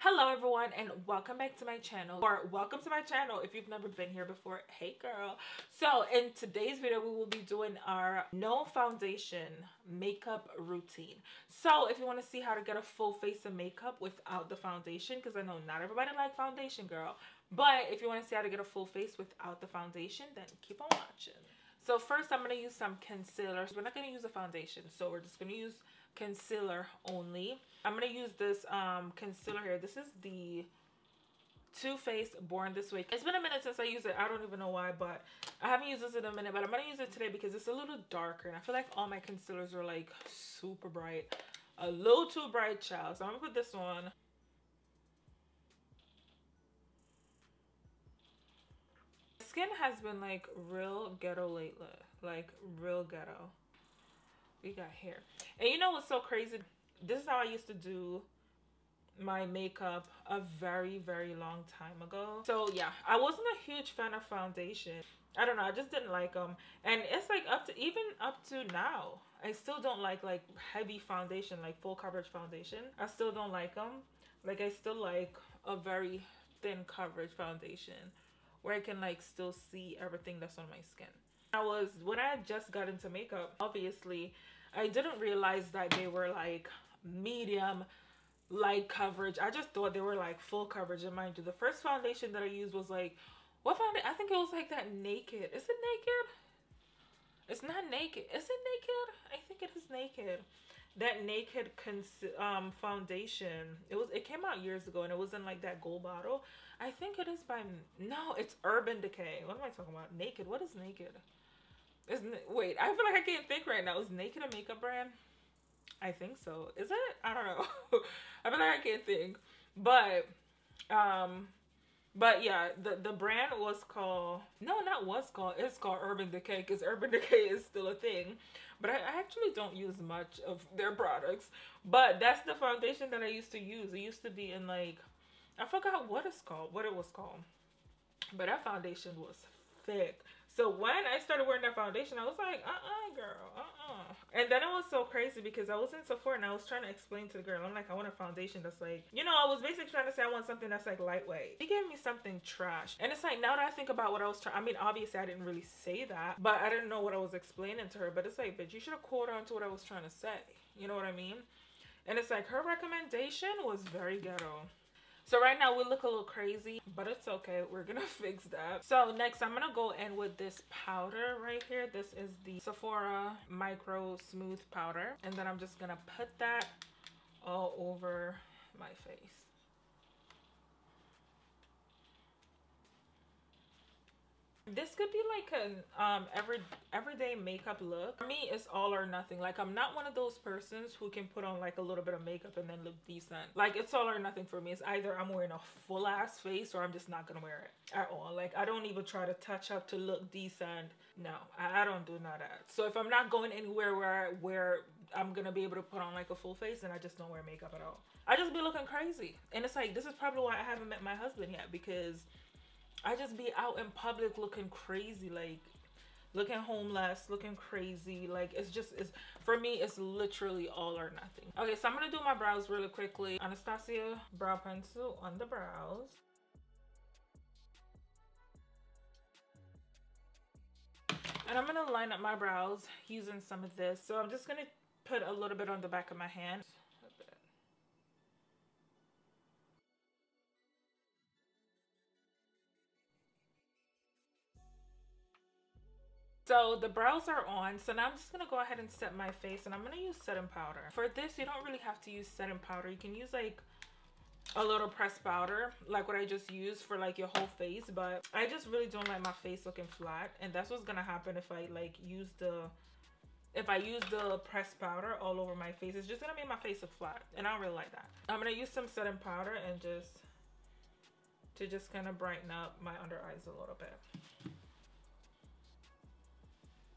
Hello everyone and welcome back to my channel, or welcome to my channel if you've never been here before. Hey girl. So in today's video we will be doing our no foundation makeup routine. So if you want to see how to get a full face of makeup without the foundation, because I know not everybody likes foundation, girl, but if you want to see how to get a full face without the foundation, then keep on watching. So first I'm going to use some concealer. We're not going to use a foundation, so we're just going to use concealer only. I'm going to use this concealer here. This is the Too Faced Born This Way. It's been a minute since I used it. I don't even know why, but I haven't used this in a minute, but I'm going to use it today because it's a little darker, and I feel like all my concealers are like super bright. A little too bright, child. So I'm going to put this on. Skin has been like real ghetto lately, like real ghetto. We got hair, and you know what's so crazy? This is how I used to do my makeup a very long time ago. So yeah, I wasn't a huge fan of foundation. I don't know, I just didn't like them, and it's like even up to now I still don't like heavy foundation, like full coverage foundation. I still don't like them. Like I still like a very thin coverage foundation where I can like still see everything that's on my skin. When I just got into makeup, obviously I didn't realize that they were like medium light coverage. I just thought they were like full coverage. And mind you, the first foundation that I used was like, what foundation? I think it was like that Naked. Is it Naked? It's not Naked. Is it Naked? I think it is Naked. That Naked foundation. It came out years ago, and it was in like that gold bottle. I think it is by, no, it's Urban Decay. What am I talking about? Naked. What is Naked? Wait, I feel like I can't think right now. Is Naked a makeup brand? I think so. Is it? I don't know. I feel like I can't think. But yeah, the brand was called, no, not was called, it's called Urban Decay, because Urban Decay is still a thing. But I actually don't use much of their products. But that's the foundation that I used to use. It used to be in like, I forgot what it was called. But that foundation was thick. So when I started wearing that foundation, I was like, girl, And then it was so crazy because I was in Sephora and I was trying to explain to the girl, I'm like, I want a foundation that's like, you know, I was basically trying to say I want something that's like lightweight. She gave me something trash. And it's like, now that I think about what I was trying, I mean, obviously I didn't really say that, but I didn't know what I was explaining to her. But it's like, bitch, you should have caught on to what I was trying to say. You know what I mean? And it's like, her recommendation was very ghetto. So right now we look a little crazy, but it's okay. We're gonna fix that. So next I'm gonna go in with this powder right here. This is the Sephora Micro Smooth Powder. And then I'm just gonna put that all over my face. This could be like an everyday makeup look. For me, it's all or nothing. Like, I'm not one of those persons who can put on like a little bit of makeup and then look decent. Like, it's all or nothing for me. It's either I'm wearing a full ass face or I'm just not gonna wear it at all. Like, I don't even try to touch up to look decent. No, I don't do none of that. So if I'm not going anywhere where I'm gonna be able to put on like a full face, then I just don't wear makeup at all. I just be looking crazy. And it's like, this is probably why I haven't met my husband yet, because I just be out in public looking crazy, like looking homeless, looking crazy. Like, it's for me, it's literally all or nothing. Okay, so I'm gonna do my brows really quickly. Anastasia brow pencil on the brows. And I'm gonna line up my brows using some of this. So I'm just gonna put a little bit on the back of my hand. So the brows are on, so now I'm just going to go ahead and set my face, and I'm going to use setting powder. For this, you don't really have to use setting powder. You can use like a little pressed powder, like what I just used for like your whole face, but I just really don't like my face looking flat, and that's what's going to happen if I like use the pressed powder all over my face. It's just going to make my face look flat, and I don't really like that. I'm going to use some setting powder and just kind of brighten up my under eyes a little bit.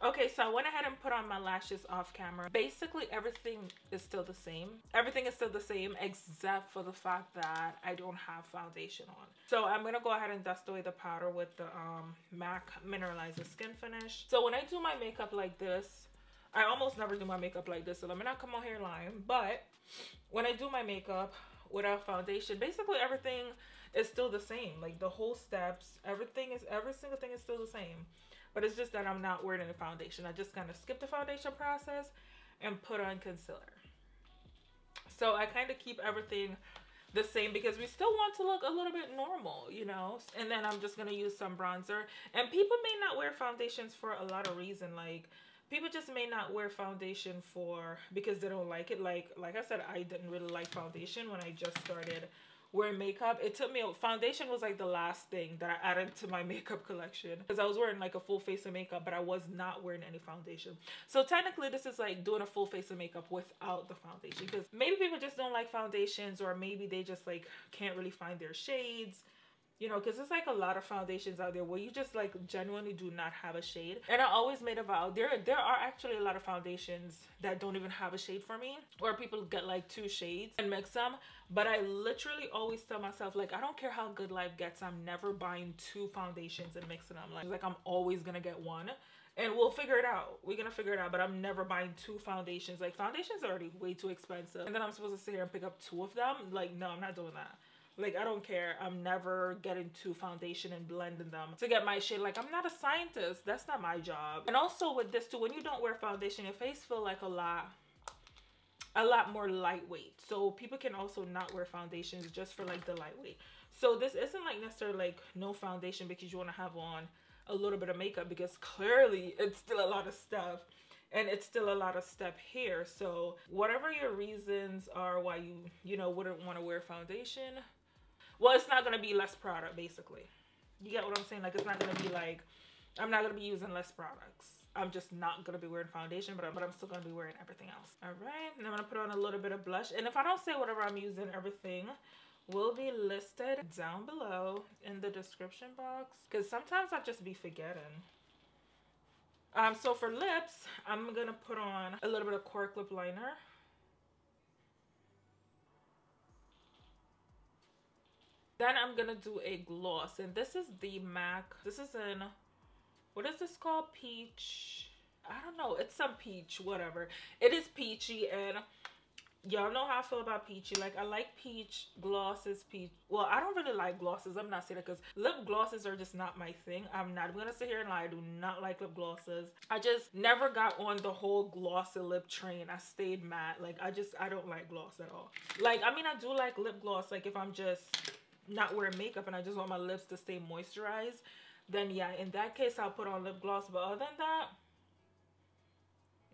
Okay, so I went ahead and put on my lashes off camera. Basically, everything is still the same. Everything is still the same except for the fact that I don't have foundation on. So I'm going to go ahead and dust away the powder with the MAC Mineralizer Skin Finish. So when I do my makeup like this, I almost never do my makeup like this, so let me not come on here lying. But when I do my makeup without foundation. Basically everything is still the same. Like the whole steps, every single thing is still the same. But it's just that I'm not wearing any foundation. I just kind of skip the foundation process and put on concealer. So I kind of keep everything the same because we still want to look a little bit normal, you know. And then I'm just gonna use some bronzer. And people may not wear foundations for a lot of reasons. Like people just may not wear foundation for because they don't like it. Like I said, I didn't really like foundation when I just started wearing makeup. It took me, foundation was like the last thing that I added to my makeup collection because I was wearing like a full face of makeup, but I was not wearing any foundation. So technically this is like doing a full face of makeup without the foundation, because maybe people just don't like foundations, or maybe they just like can't really find their shades. You know, because there's like a lot of foundations out there where you just like genuinely do not have a shade. And I always made a vow, there are actually a lot of foundations that don't even have a shade for me, or people get like 2 shades and mix them. But I literally always tell myself, like, I don't care how good life gets, I'm never buying 2 foundations and mixing them. Like I'm always gonna get one and we'll figure it out. We're gonna figure it out, but I'm never buying 2 foundations. Like foundations are already way too expensive, and then I'm supposed to sit here and pick up 2 of them. Like, no, I'm not doing that. Like, I don't care. I'm never getting 2 foundation and blending them to get my shade. Like, I'm not a scientist. That's not my job. And also with this too, when you don't wear foundation, your face feel like a lot more lightweight. So people can also not wear foundations just for like the lightweight. So this isn't like necessarily like no foundation because you want to have on a little bit of makeup, because clearly it's still a lot of stuff. And it's still a lot of step here. So whatever your reasons are why you know, wouldn't want to wear foundation, well, it's not going to be less product, basically. You get what I'm saying? Like, it's not going to be like, I'm not going to be using less products. I'm just not going to be wearing foundation, but I'm still going to be wearing everything else. All right. And I'm going to put on a little bit of blush. And if I don't say whatever I'm using, everything will be listed down below in the description box, because sometimes I just be forgetting. So for lips, I'm going to put on a little bit of Cork lip liner. Then I'm gonna do a gloss, and this is the MAC. This is in, what is this called? Peach. I don't know. It's some peach, whatever. It is peachy, and y'all know how I feel about peachy. Like, I like peach glosses, peach. Well, I don't really like glosses. I'm not saying that, because lip glosses are just not my thing. I'm not gonna sit here and lie. I do not like lip glosses. I just never got on the whole glossy lip train. I stayed matte. Like, I don't like gloss at all. Like, I mean, I do like lip gloss. Like, if I'm just not wearing makeup and I just want my lips to stay moisturized, then yeah, in that case I'll put on lip gloss. But other than that,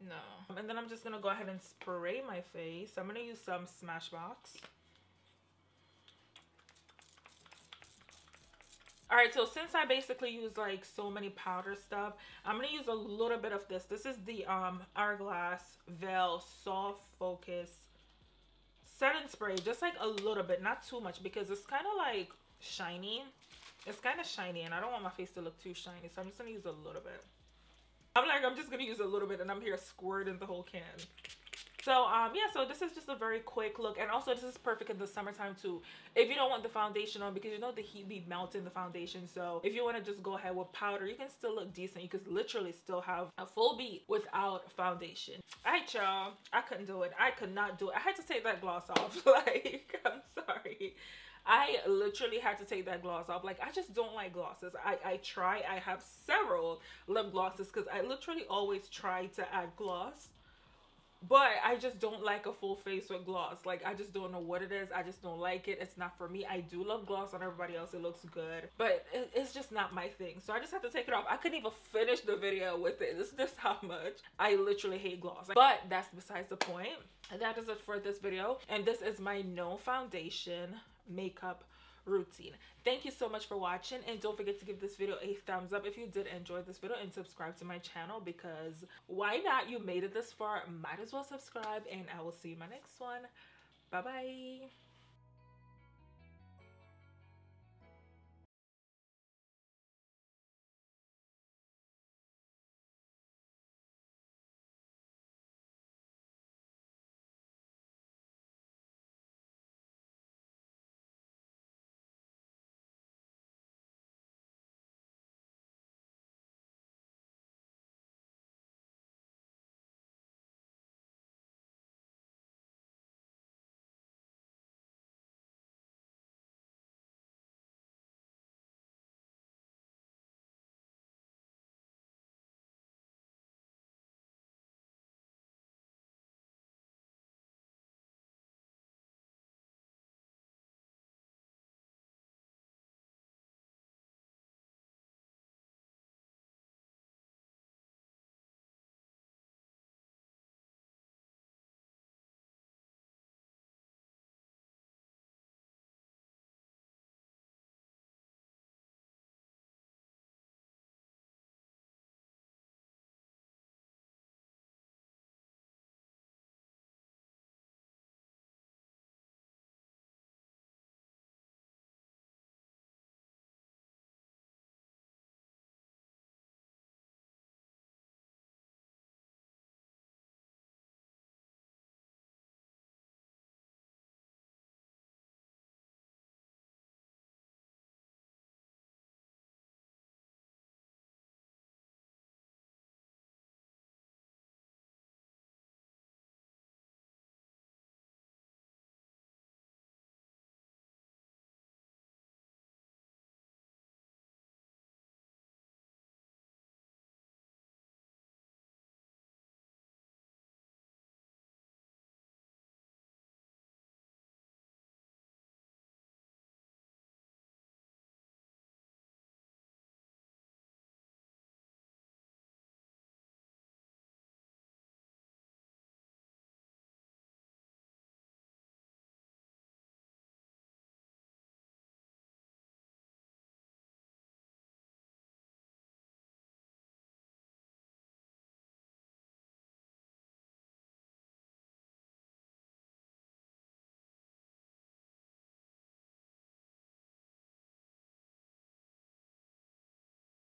no. And then I'm just gonna go ahead and spray my face. I'm gonna use some Smashbox. All right, so since I basically use like so many powder stuff, I'm gonna use a little bit of this. This is the Hourglass Veil Soft Focus setting spray, just like a little bit, not too much, because it's kind of like shiny. It's kind of shiny and I don't want my face to look too shiny, so I'm just gonna use a little bit. I'm just gonna use a little bit, and I'm here squirting the whole can. So yeah, so this is just a very quick look, and also this is perfect in the summertime too, if you don't want the foundation on, because you know the heat be melting the foundation. So if you want to just go ahead with powder, you can still look decent. You could literally still have a full beat without foundation. All right, y'all, I couldn't do it. I could not do it. I had to take that gloss off. Like, I'm sorry, I literally had to take that gloss off. Like, I just don't like glosses. I have several lip glosses because I literally always try to add gloss, but I just don't like a full face with gloss. Like, I just don't know what it is. I just don't like it. It's not for me. I do love gloss on everybody else. It looks good, but it's just not my thing. So I just have to take it off. I couldn't even finish the video with it. This is just how much I literally hate gloss. But that's besides the point. And that is it for this video. And this is my no foundation makeup routine. Thank you so much for watching, and don't forget to give this video a thumbs up if you did enjoy this video, and subscribe to my channel, because why not? You made it this far, might as well subscribe, and I will see you in my next one. Bye bye.